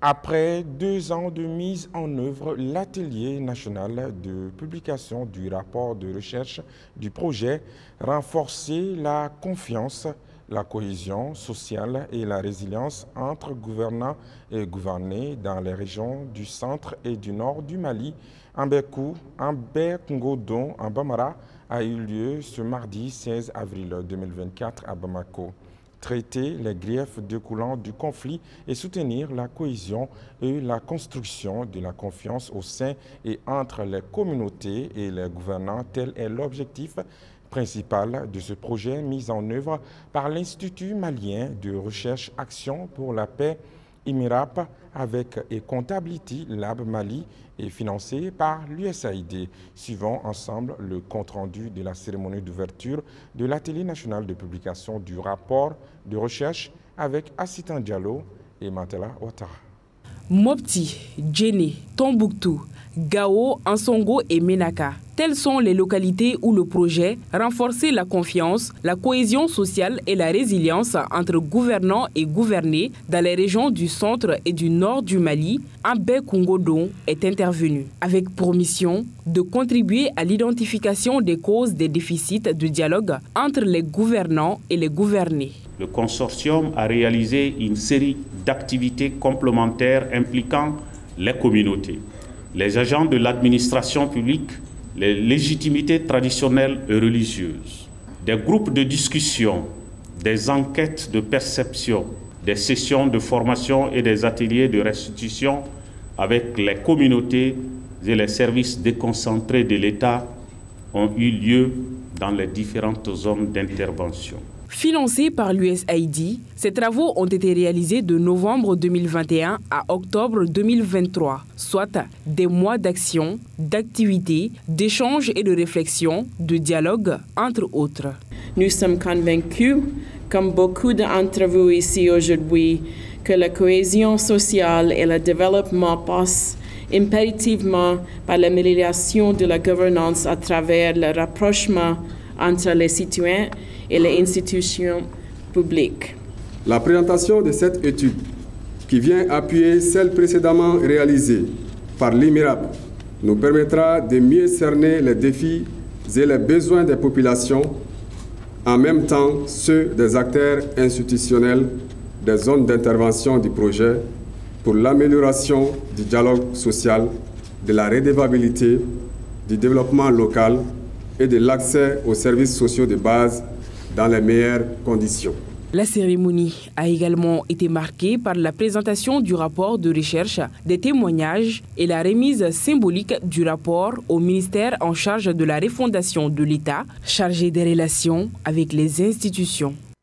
Après 2 ans de mise en œuvre, l'atelier national de publication du rapport de recherche du projet Renforcer la confiance, la cohésion sociale et la résilience entre gouvernants et gouvernés dans les régions du centre et du nord du Mali, Ambekou, Ngodon, en Bamara, a eu lieu ce mardi 16 avril 2024 à Bamako. Traiter les griefs découlant du conflit et soutenir la cohésion et la construction de la confiance au sein et entre les communautés et les gouvernants, tel est l'objectif principal de ce projet mis en œuvre par l'Institut malien de recherche Action pour la paix IMIRAP avec Comptability Lab Mali et financé par l'USAID. Suivons ensemble le compte-rendu de la cérémonie d'ouverture de l'atelier national de publication du rapport de recherche avec Assitan Diallo et Mantela Ouattara. Mopti, Djéné, Tombouctou, Gao, Ansongo et Menaka. Telles sont les localités où le projet Renforcer la confiance, la cohésion sociale et la résilience entre gouvernants et gouvernés dans les régions du centre et du nord du Mali, Ngodon, est intervenu, avec pour mission de contribuer à l'identification des causes des déficits de dialogue entre les gouvernants et les gouvernés. Le consortium a réalisé une série d'activités complémentaires impliquant les communautés, les agents de l'administration publique, les légitimités traditionnelles et religieuses, des groupes de discussion, des enquêtes de perception, des sessions de formation et des ateliers de restitution avec les communautés et les services déconcentrés de l'État ont eu lieu dans les différentes zones d'intervention. Financés par l'USAID, ces travaux ont été réalisés de novembre 2021 à octobre 2023, soit des mois d'action, d'activité, d'échange et de réflexion, de dialogue, entre autres. Nous sommes convaincus, comme beaucoup d'entre vous ici aujourd'hui, que la cohésion sociale et le développement passent impérativement par l'amélioration de la gouvernance à travers le rapprochement entre les citoyens et les institutions publiques. La présentation de cette étude, qui vient appuyer celle précédemment réalisée par l'IMIRAP, nous permettra de mieux cerner les défis et les besoins des populations, en même temps ceux des acteurs institutionnels des zones d'intervention du projet pour l'amélioration du dialogue social, de la redevabilité, du développement local et de l'accès aux services sociaux de base dans les meilleures conditions. La cérémonie a également été marquée par la présentation du rapport de recherche, des témoignages et la remise symbolique du rapport au ministère en charge de la refondation de l'État, chargé des relations avec les institutions.